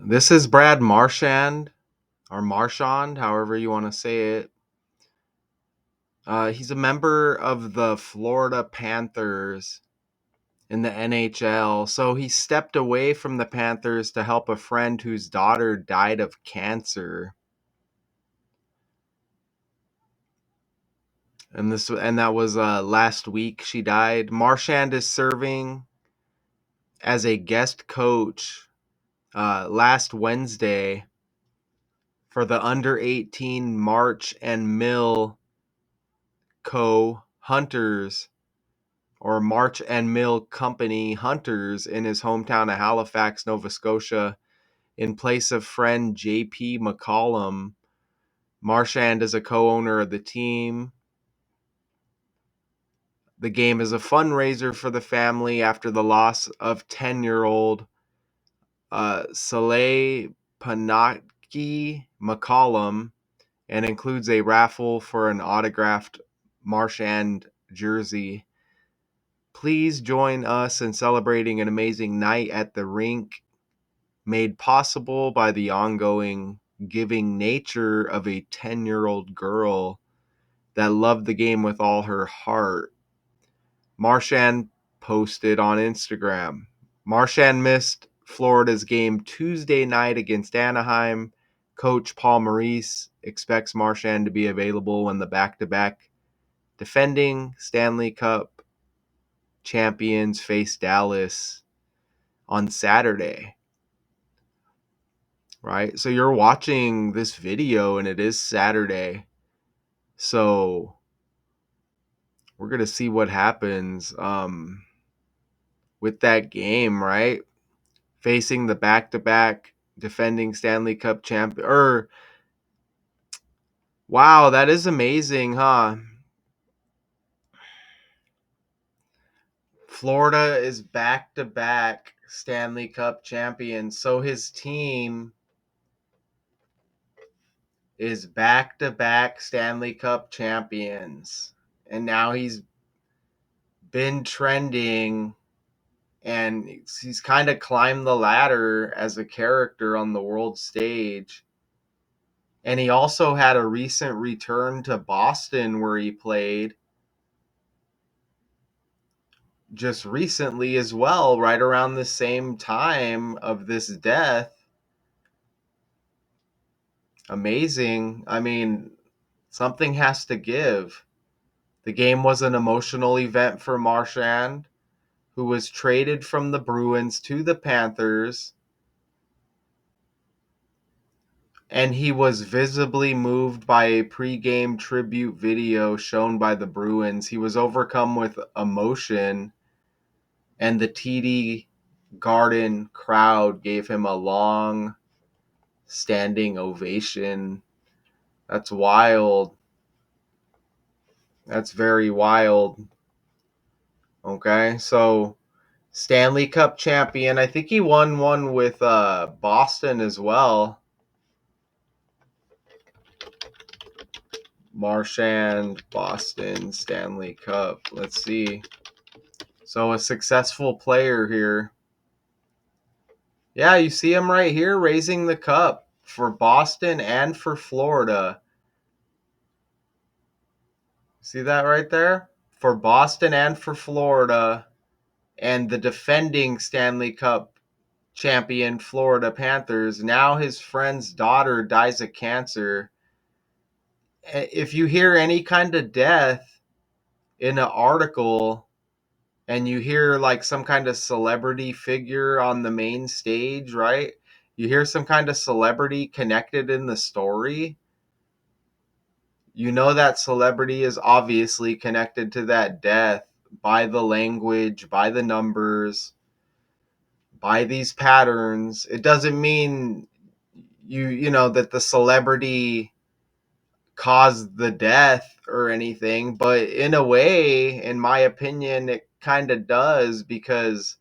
This is Brad Marchand, or Marchand, however you want to say it. He's a member of the Florida Panthers in the NHL. So he stepped away from the Panthers to help a friend whose daughter died of cancer. And that was last week she died. Marchand is serving as a guest coach last Wednesday for the under 18 March and Mill Co. Hunters, or March and Mill Company Hunters, in his hometown of Halifax, Nova Scotia, in place of friend J.P. McCallum. Marchand is a co-owner of the team. The game is a fundraiser for the family after the loss of 10-year-old Soleil Panacci-MacCallum, and includes a raffle for an autographed Marchand jersey. Please join us in celebrating an amazing night at the rink, made possible by the ongoing giving nature of a 10-year-old girl that loved the game with all her heart. Marchand posted on Instagram. Marchand missed Florida's game Tuesday night against Anaheim. Coach Paul Maurice expects Marchand to be available when the back-to-back defending Stanley Cup champions face Dallas on Saturday. Right? So you're watching this video and it is Saturday. So we're going to see what happens with that game, right? Facing the back-to-back defending Stanley Cup champion. Wow, that is amazing, huh? Florida is back-to-back Stanley Cup champions. So his team is back-to-back Stanley Cup champions. And now he's been trending, and he's kind of climbed the ladder as a character on the world stage. And he also had a recent return to Boston where he played just recently as well, right around the same time of this death. Amazing. I mean, something has to give. The game was an emotional event for Marchand, who was traded from the Bruins to the Panthers, and he was visibly moved by a pre-game tribute video shown by the Bruins. He was overcome with emotion, and the TD Garden crowd gave him a long standing ovation. That's wild. That's very wild. Okay, so Stanley Cup champion. I think he won one with Boston as well. Marchand, Boston, Stanley Cup. Let's see. So a successful player here. Yeah, you see him right here raising the cup for Boston and for Florida. See that right there? For Boston and for Florida, and the defending Stanley Cup champion Florida Panthers. Now his friend's daughter dies of cancer. If you hear any kind of death in an article, and you hear like some kind of celebrity figure on the main stage, right? You hear some kind of celebrity connected in the story. You know that celebrity is obviously connected to that death by the language, by the numbers, by these patterns. It doesn't mean you know that the celebrity caused the death or anything, but in a way, in my opinion, it kind of does, because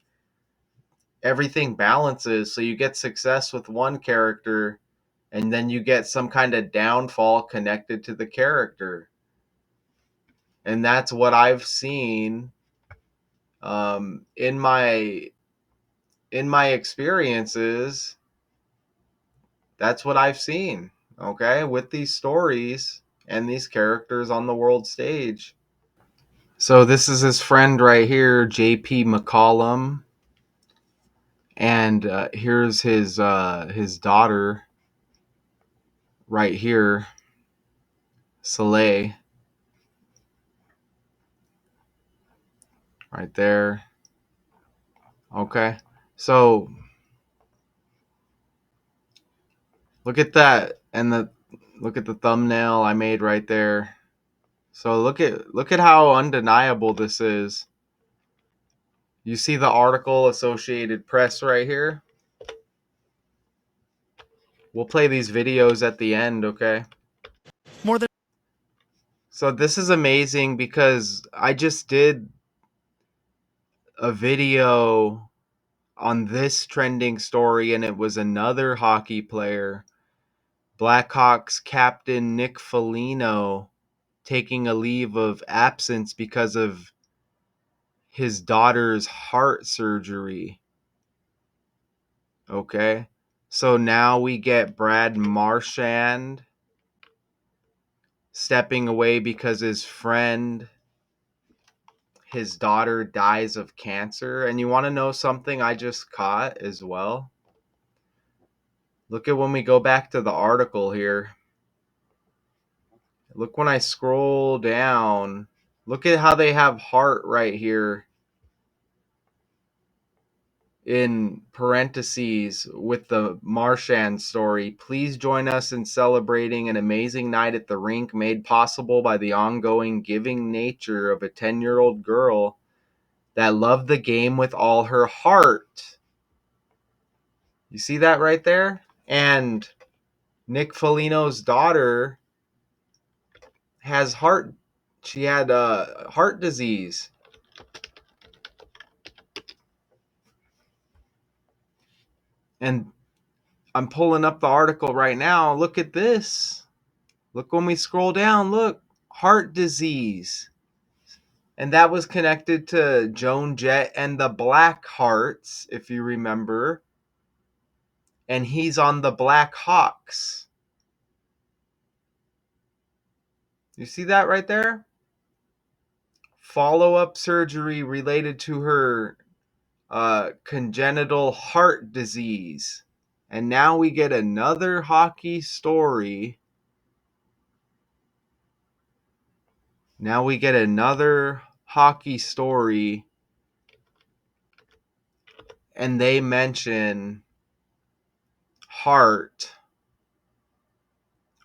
everything balances. So you get success with one character, and then you get some kind of downfall connected to the character. And that's what I've seen in my experiences That's what I've seen, okay, with these stories and these characters on the world stage. So this is his friend right here, J.P. MacCallum, and here's his daughter right here, Soleil, right there. Okay, so look at that, and look at the thumbnail I made right there. So look at how undeniable this is. You see the article, Associated Press, right here. We'll play these videos at the end, okay? More than So this is amazing because I just did a video on this trending story, and it was another hockey player, Blackhawks captain Nick Foligno, taking a leave of absence because of his daughter's heart surgery. Okay? So now we get Brad Marchand stepping away because his daughter dies of cancer. And you want to know something I just caught as well? Look at when we go back to the article here. Look when I scroll down. Look at how they have heart right here in parentheses with the Marchand story. Please join us in celebrating an amazing night at the rink made possible by the ongoing giving nature of a 10-year-old girl that loved the game with all her heart. You see that right there? And Nick Foligno's daughter has she had heart disease. And I'm pulling up the article right now. Look at this. Look when we scroll down. Look, heart disease. And that was connected to Joan Jett and the Black Hearts, if you remember. And he's on the Black Hawks. You see that right there? Follow-up surgery related to her congenital heart disease. And now we get another hockey story. Now we get another hockey story, and they mention Hart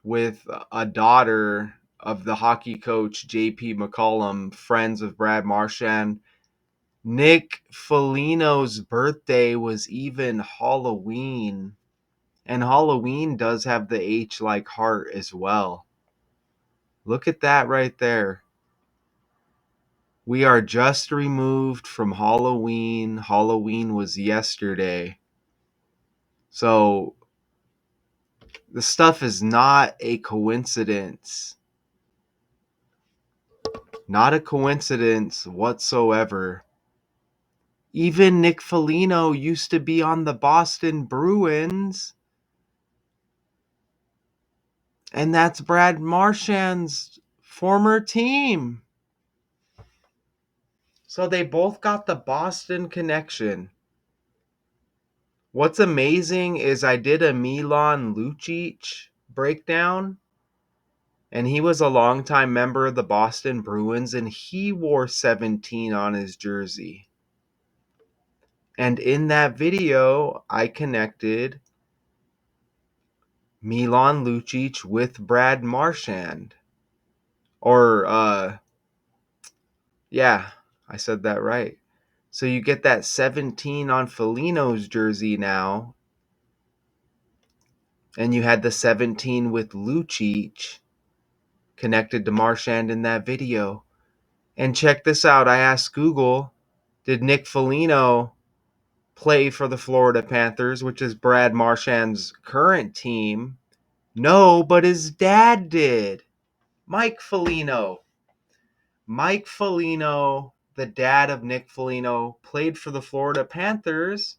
with a daughter of the hockey coach J.P. MacCallum, friends of Brad Marchand. Nick Foligno's birthday was even Halloween, and Halloween does have the H like heart as well. Look at that right there. We are just removed from Halloween. Halloween was yesterday. So the stuff is not a coincidence. Not a coincidence whatsoever. Even Nick Foligno used to be on the Boston Bruins. And that's Brad Marchand's former team. So they both got the Boston connection. What's amazing is I did a Milan Lucic breakdown, and he was a longtime member of the Boston Bruins, and he wore 17 on his jersey. And in that video, I connected Milan Lucic with Brad Marchand. Yeah, I said that right. So you get that 17 on Foligno's jersey now, and you had the 17 with Lucic connected to Marchand in that video. And check this out. I asked Google, did Nick Foligno play for the Florida Panthers, which is Brad Marchand's current team? No, but his dad did. Mike Foligno. Mike Foligno, the dad of Nick Foligno, played for the Florida Panthers.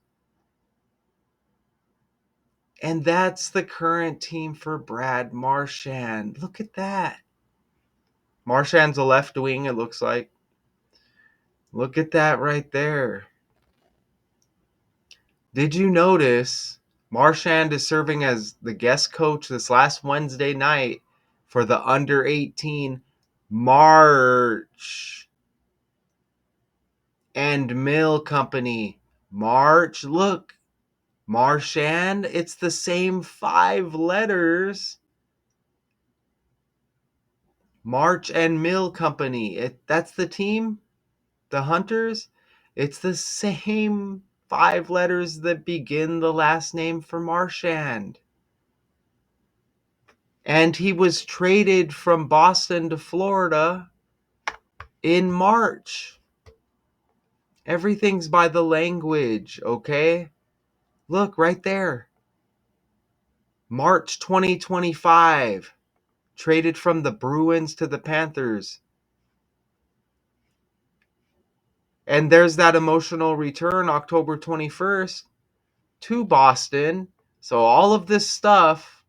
And that's the current team for Brad Marchand. Look at that. Marchand's a left wing, it looks like. Look at that right there. Did you notice Marchand is serving as the guest coach this last Wednesday night for the under 18 March and Mill Company? March, look, Marchand, it's the same 5 letters. March and Mill Company. That's the team, the Hunters. It's the same 5 letters that begin the last name for Marchand. And he was traded from Boston to Florida in March. Everything's by the language, okay? Look right there. March 2025. Traded from the Bruins to the Panthers. And there's that emotional return October 21st to Boston. So all of this stuff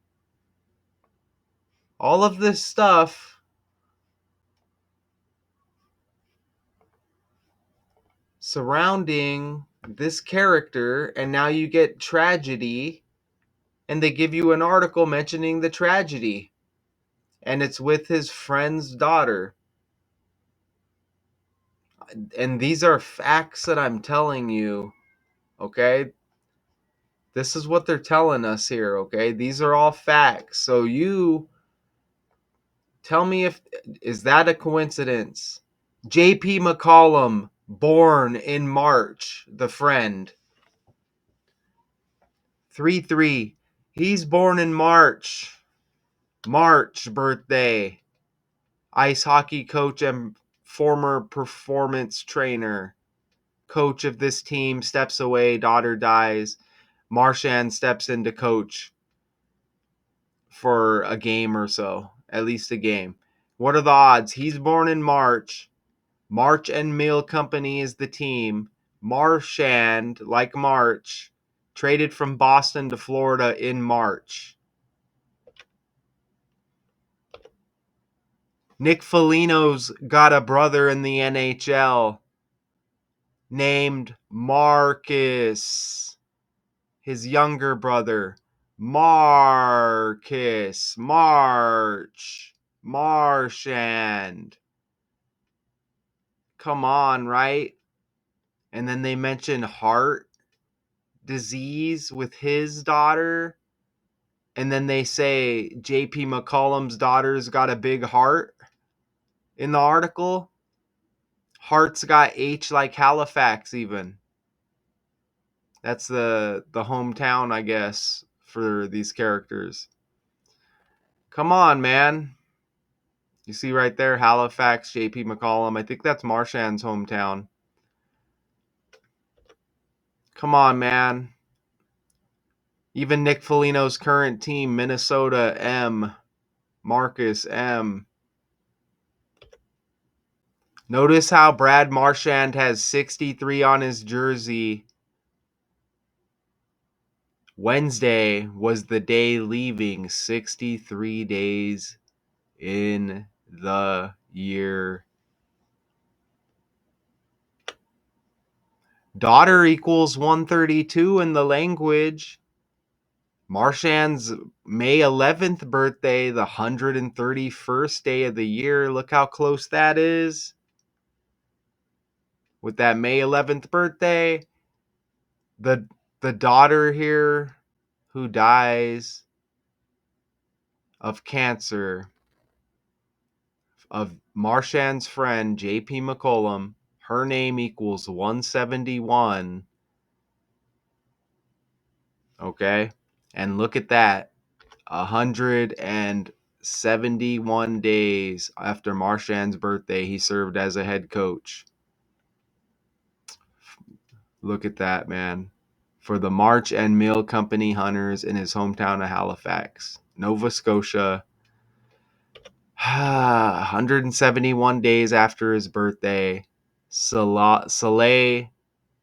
surrounding this character, and now you get tragedy, and they give you an article mentioning the tragedy, and it's with his friend's daughter. And these are facts that I'm telling you, okay? This is what they're telling us here, okay? These are all facts. So you tell me, if is that a coincidence? J.P.MacCallum, born in March, the friend. 3-3. He's born in March. March birthday. Ice hockey coach and former performance trainer. Coach of this team steps away, daughter dies. Marchand steps in to coach for a game or so, at least a game. What are the odds? He's born in March. March and Mill Company is the team. Marchand, like March, traded from Boston to Florida in March. Nick Foligno's got a brother in the NHL named Marcus. His younger brother, Marcus, March, Marchand. Come on, right? And then they mention heart disease with his daughter. And then they say J.P.MacCallum's daughter's got a big heart in the article. Heart's got H like Halifax even. That's the hometown, I guess, for these characters. Come on, man. You see right there, Halifax, J.P.MacCallum. I think that's Marchand's hometown. Come on, man. Even Nick Foligno's current team, Minnesota, M. Marcus, M. Notice how Brad Marchand has 63 on his jersey. Wednesday was the day leaving, 63 days in the year. Daughter equals 132 in the language. Marchand's May 11th birthday, the 131st day of the year. Look how close that is. With that May 11th birthday, the daughter here who dies of cancer, of Marchand's friend J.P.MacCallum, her name equals 171. Okay? And look at that. 171 days after Marchand's birthday, he served as a head coach. Look at that, man. For the March and Mill Company Hunters in his hometown of Halifax, Nova Scotia. 171 days after his birthday, Saleh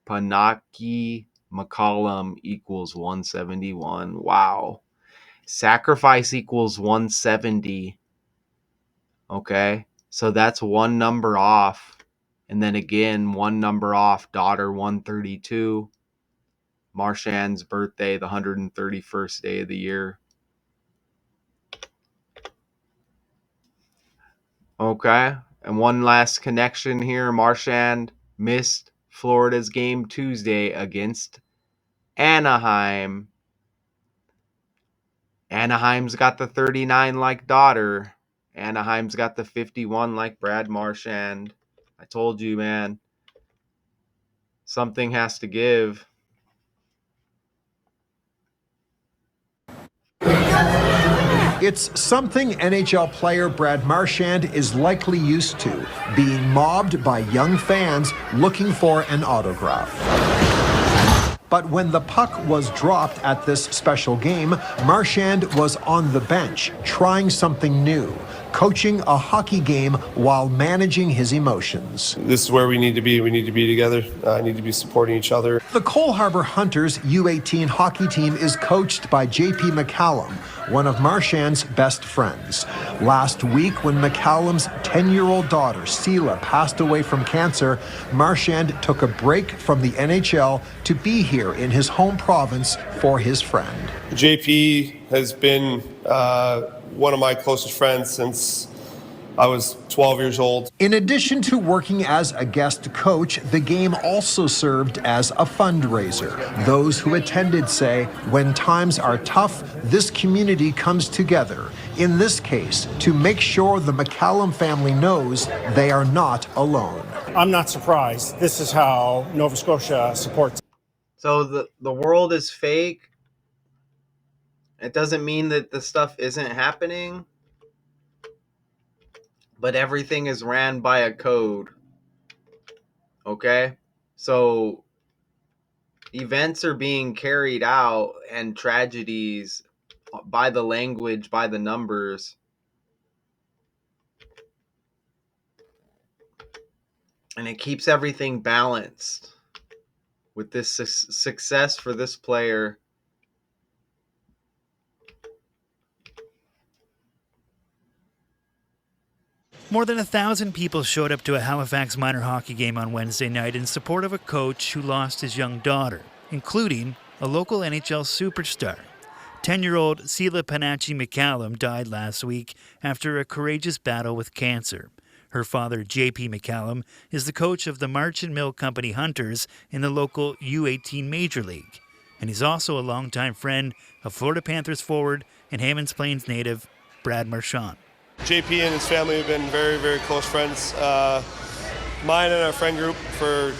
Panacci McCallum equals 171. Wow. Sacrifice equals 170. Okay. So that's one number off. And then again, one number off. Daughter 132. Marchand's birthday, the 131st day of the year. Okay. And one last connection here. Marchand missed Florida's game Tuesday against Anaheim. Anaheim's got the 39 like daughter. Anaheim's got the 51 like Brad Marchand. I told you, man. Something has to give. It's something NHL player Brad Marchand is likely used to, being mobbed by young fans looking for an autograph. But when the puck was dropped at this special game, Marchand was on the bench, trying something new, coaching a hockey game while managing his emotions. This is where we need to be. We need to be together. I need to be supporting each other. The Cole Harbour Hunters U18 hockey team is coached by JP-MacCallum, one of Marchand's best friends. Last week, when McCallum's 10-year-old daughter, Seela, passed away from cancer, Marchand took a break from the NHL to be here in his home province for his friend. JP has been one of my closest friends since I was 12 years old. In addition to working as a guest coach, the game also served as a fundraiser. Those who attended say, when times are tough, this community comes together. In this case, to make sure the MacCallum family knows they are not alone. I'm not surprised. This is how Nova Scotia supports. So the world is fake. It doesn't mean that the stuff isn't happening, but everything is ran by a code. Okay? So events are being carried out and tragedies by the language, by the numbers. And it keeps everything balanced with this success for this player. More than 1,000 people showed up to a Halifax minor hockey game on Wednesday night in support of a coach who lost his young daughter, including a local NHL superstar. 10-year-old Seela Panacci-MacCallum died last week after a courageous battle with cancer. Her father, JP-MacCallum, is the coach of the Marchand Mill Company Hunters in the local U18 Major League. And he's also a longtime friend of Florida Panthers forward and Hammonds Plains native Brad Marchand. JP and his family have been very, very close friends. Mine and our friend group for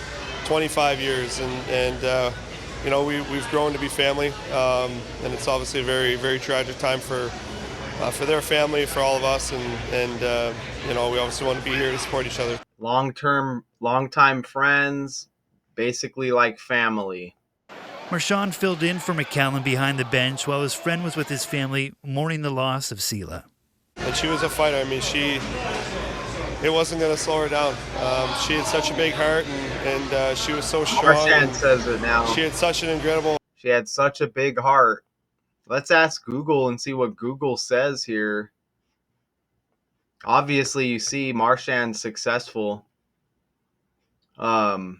25 years, and you know, we've grown to be family, and it's obviously a very, very tragic time for their family, for all of us, and you know, we obviously want to be here to support each other. Long-time friends, basically like family. Marchand filled in for MacCallum behind the bench while his friend was with his family mourning the loss of Seela. And she was a fighter. I mean, it wasn't going to slow her down. She had such a big heart, and she was so strong. Marchand says it now. She had such an incredible... She had such a big heart. Let's ask Google and see what Google says here. Obviously, you see Marchand successful. It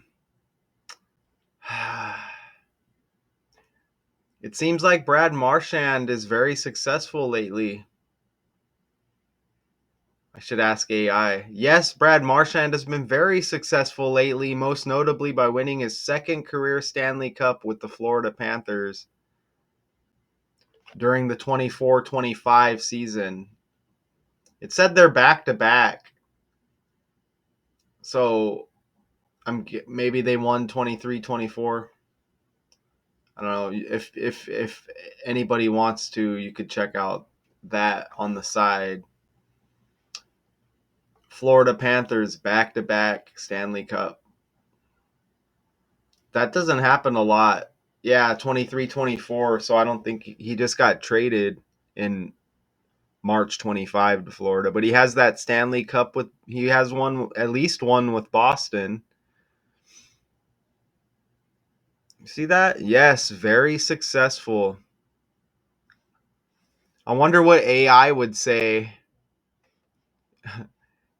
seems like Brad Marchand is very successful lately. I should ask AI. Yes, Brad Marchand has been very successful lately, most notably by winning his second career Stanley Cup with the Florida Panthers during the 24-25 season. It said they're back-to-back. So maybe they won 23-24. I don't know. If anybody wants to, you could check out that on the side. Florida Panthers back-to-back Stanley Cup. That doesn't happen a lot. Yeah, 23-24. So I don't think he just got traded in March 25 to Florida. But he has that Stanley Cup he has one, at least one with Boston. See that? Yes, very successful. I wonder what AI would say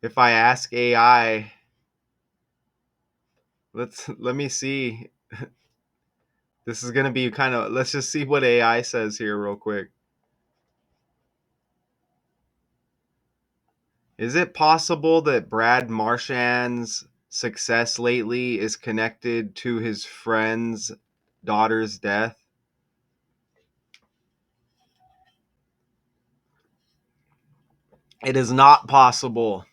if I ask AI. Let me see. This is gonna be kind of. Let's just see what AI says here real quick. Is it possible that Brad Marchand's success lately is connected to his friend's daughter's death? It is not possible.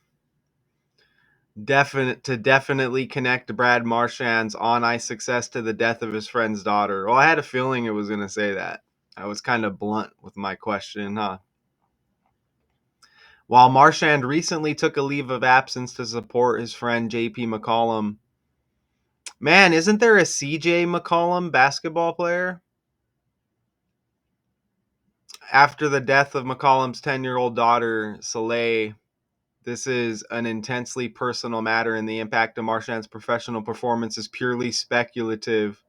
Definitely connect Brad Marchand's on ice success to the death of his friend's daughter. Well, I had a feeling it was going to say that. I was kind of blunt with my question, huh? While Marchand recently took a leave of absence to support his friend JP McCallum. Man, isn't there a CJ McCallum basketball player? After the death of McCallum's 10-year-old daughter, Soleil, this is an intensely personal matter, and the impact of Marchand's professional performance is purely speculative.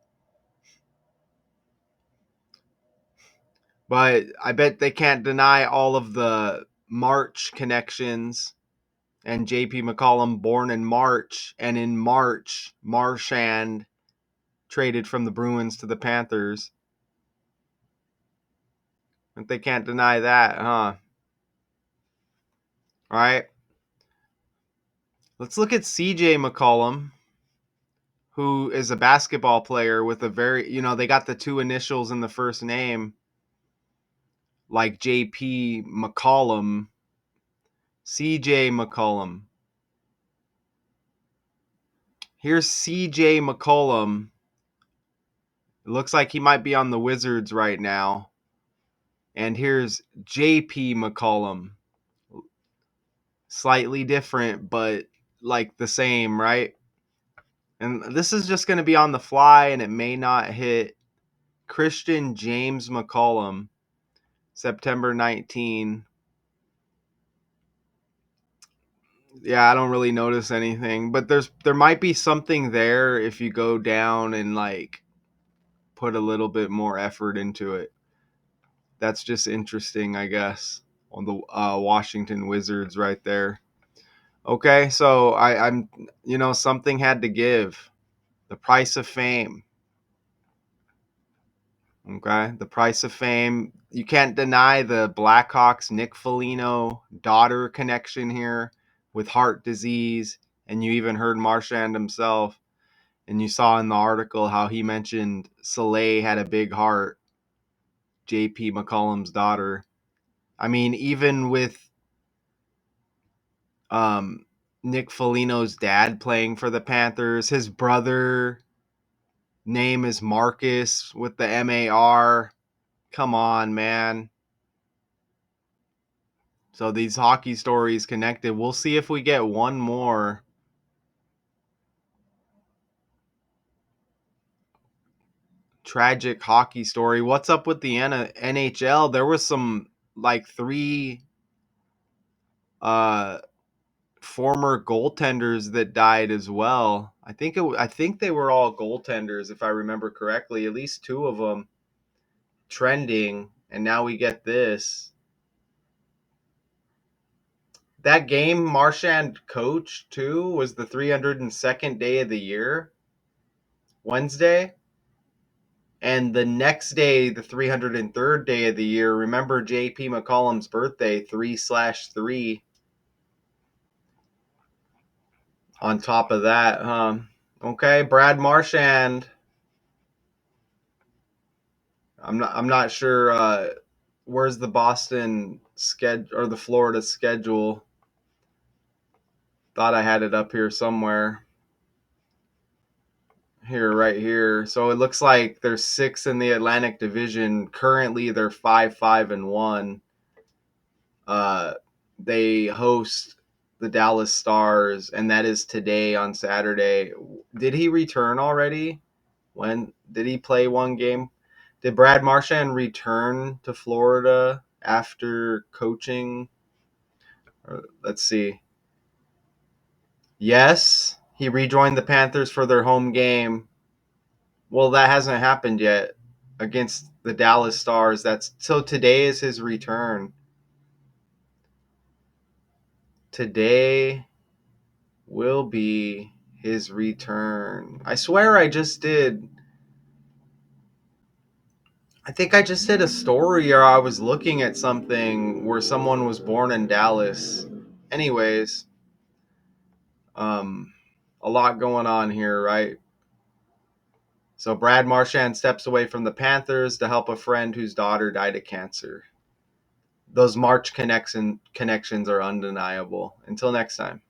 But I bet they can't deny all of the March connections. And JP McCallum, born in March, and in March, Marchand traded from the Bruins to the Panthers. But they can't deny that, huh? All right. Let's look at CJ McCallum, who is a basketball player with a very, they got the two initials in the first name, like JP McCallum, CJ McCallum. Here's CJ McCallum. It looks like he might be on the Wizards right now. And here's JP McCallum. Slightly different, but like the same, right? And this is just going to be on the fly, and it may not hit. Christian James McCallum, September 19. Yeah, I don't really notice anything, but there might be something there if you go down and like put a little bit more effort into it. That's just interesting, I guess, on the Washington Wizards right there. Okay, so I'm something had to give. The price of fame. Okay, the price of fame. You can't deny the Blackhawks Nick Foligno daughter connection here with heart disease, and you even heard Marchand himself, and you saw in the article how he mentioned Soleil had a big heart. JP McCallum's daughter. I mean, even with Nick Foligno's dad playing for the Panthers, his brother name is Marcus with the MAR. Come on, man. So these hockey stories connected. We'll see if we get one more. Tragic hockey story. What's up with the NHL? There was some like three uh former goaltenders that died as well. I think they were all goaltenders if I remember correctly. At least two of them trending, and now we get this. That game Marchand coached too was the 302nd day of the year, Wednesday. And the next day, the 303rd day of the year, remember JP McCallum's birthday, 3/3. On top of that, okay, Brad Marchand. I'm not sure where's the Boston schedule or the Florida schedule. Thought I had it up here somewhere. Here, right here. So it looks like there's 6 in the Atlantic Division. Currently, they're 5-5-1. They host the Dallas Stars, and that is today on Saturday. Did he return already? When did he play one game? Did Brad Marchand return to Florida after coaching? Let's see. Yes, he rejoined the Panthers for their home game Well, that hasn't happened yet against the Dallas Stars. So today is his return. Today will be his return. I swear I just did. I think I just did a story, or I was looking at something where someone was born in Dallas. Anyways, a lot going on here, right? So Brad Marchand steps away from the Panthers to help a friend whose daughter died of cancer. Those connections are undeniable. Until next time.